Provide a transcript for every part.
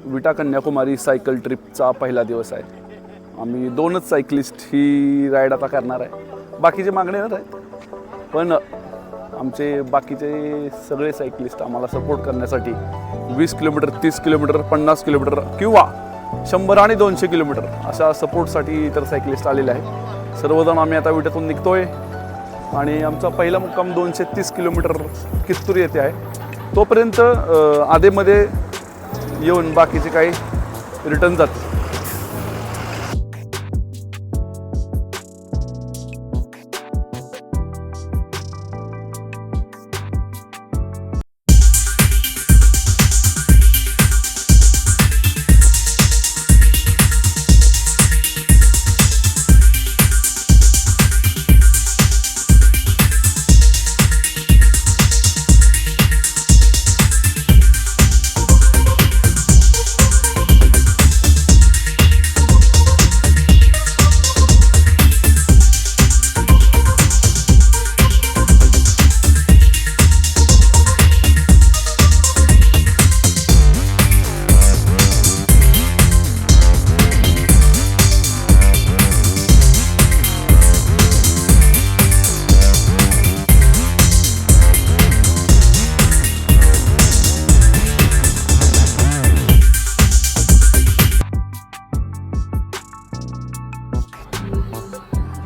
विटा कन्याकुमारी सायकल ट्रिपचा पहिला दिवस आहे. आम्ही 2च सायकलिस्ट ही राईड आता करणार आहे. बाकीचे मागणे येणार आहेत, पण आमचे बाकीचे सगळे सायकलिस्ट आम्हाला सपोर्ट करण्यासाठी 20 किलोमीटर, 30 किलोमीटर, 50 किलोमीटर किंवा 100 आणि 200 किलोमीटर अशा सपोर्टसाठी इतर सायकलिस्ट आलेले आहेत. सर्वजण आम्ही आता विट्यातून निघतोय आणि आमचा पहिला मुक्काम 230 किलोमीटर किस्तूर येथे आहे. तोपर्यंत आधेमध्ये येऊन बाकीचे काही रिटर्न जाते.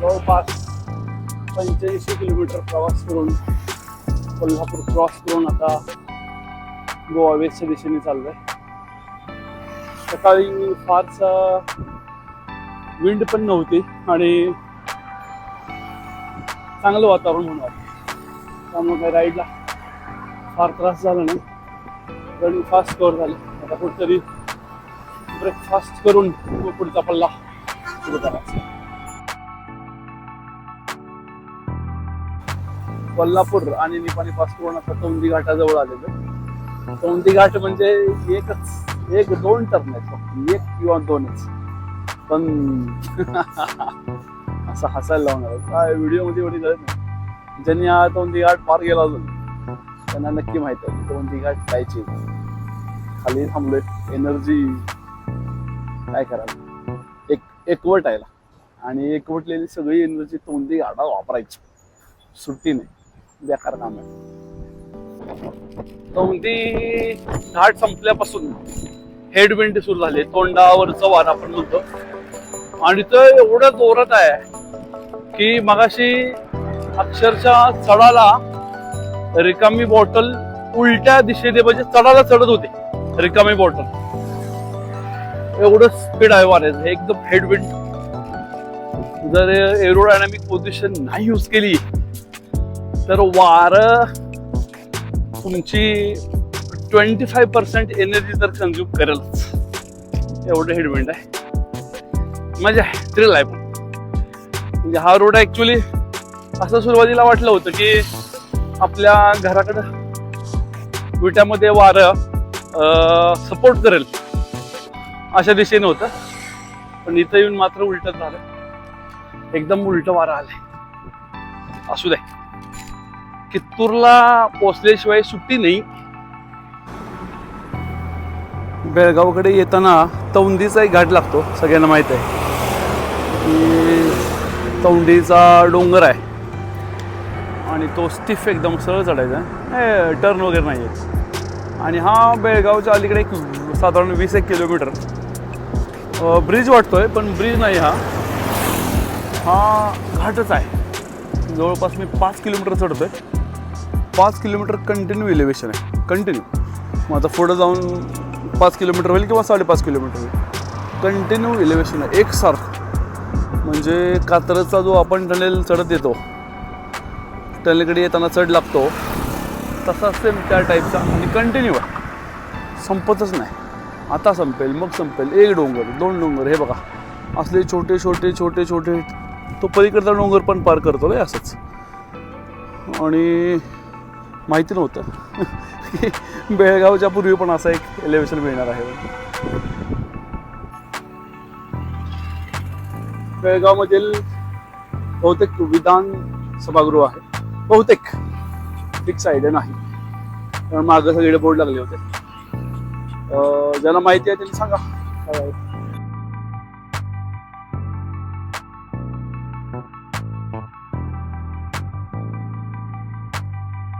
जवळपास 85 किलोमीटर प्रवास करून कोल्हापूर क्रॉस करून आता गोवा वेस्टच्या दिशेने चाललोय. सकाळी फारसा विंड पण नव्हती आणि चांगलं वातावरण होणार, त्यामुळे काही राईडला फार त्रास झाला नाही. रनिंग फास्ट कव्हर झालं. आता कुठेतरी ब्रेकफास्ट करून पुढचा पल्ला सुरू करायचा. कोल्हापूर आणि निपाणी पास करून आता तोंदी घाटाजवळ आलेलो. तोंदी घाट म्हणजे एक दोन टर्न आहेत फक्त, 1 किंवा 2च, पण असं हसायला लावणार काय व्हिडिओ मध्ये एवढी गरज नाही. ज्यांनी हा तोंदी घाट पार गेला अजून त्यांना नक्की माहित आहे तोंदी घाट काय चीज. खाली थांबलोय, एनर्जी काय करायला, एकवट आहे आणि एकवटलेली सगळी एनर्जी तोंदी घाटात वापरायची, सुट्टी नाही, बेकार काम आहे. तोंदी घाट संपल्यापासून हेडविंड सुरू झाले, तोंडावरचं वार आपण म्हणतो, आणि तो एवढं जोरात आहे की मगाशी अक्षरशः चढाला रिकामी बॉटल उलट्या दिशेने, म्हणजे चढाला चढत होते रिकामी बॉटल, एवढं स्पीड आहे वाऱ्याचं. एकदम हेडविंड. जर एरोडायनामिक पोझिशन नाही यूज केली तर वारं तुमची 25% एनर्जी तर कन्झ्युम करेल, एवढं हेडविंड आहे. मजा आहे, थ्रिल आहे. म्हणजे हा रोड ऍक्च्युली असं सुरुवातीला वाटलं होतं की आपल्या घराकडं विट्यामध्ये वारं सपोर्ट करेल अशा दिशेने होतं, पण इथं येऊन मात्र उलटच झालं. एकदम उलट वारं आलंय. असू दे, कित्तूरला पोचल्याशिवाय सुट्टी नाही. बेळगावकडे येताना तौंदीचा एक घाट लागतो, सगळ्यांना माहित आहे की तौंडीचा डोंगर आहे आणि तो स्टिफ एकदम सरळ चढायचा, टर्न वगैरे नाही आहे. आणि हा बेळगावच्या अलीकडे एक साधारण 20 किलोमीटर ब्रिज वाटतोय, पण ब्रिज नाही, हा घाटच आहे. जवळपास मी 5 किलोमीटर चढतोय. 5 किलोमीटर कंटिन्यू इलेव्हेशन आहे, कंटिन्यू. मग आता पुढं जाऊन 5 किलोमीटर होईल किंवा 5.5 किलोमीटर होईल. कंटिन्यू इलेव्हेशन आहे एकसारखं. म्हणजे कात्रजचा जो आपण टनेल चढत येतो, टनेलकडे येताना चढ लागतो, तसा सेम त्या टाईपचा आणि कंटिन्यू आहे, संपतच नाही. आता संपेल, मग संपेल. 1 डोंगर, 2 डोंगर, हे बघा असले छोटे छोटे छोटे छोटे. तो पलीकडचा डोंगर पण पार करतो रे असंच. आणि माहिती नव्हतं की बेळगावच्या पूर्वी पण असं एक एलिव्हेशन मिळणार आहे. बेळगावमधील बहुतेक विधान सभागृह आहे, बहुतेक फिक्स आयडिया नाही, कारण मागं सगळे बोर्ड लागले होते. ज्यांना माहिती आहे त्यांनी सांगा काय आहे.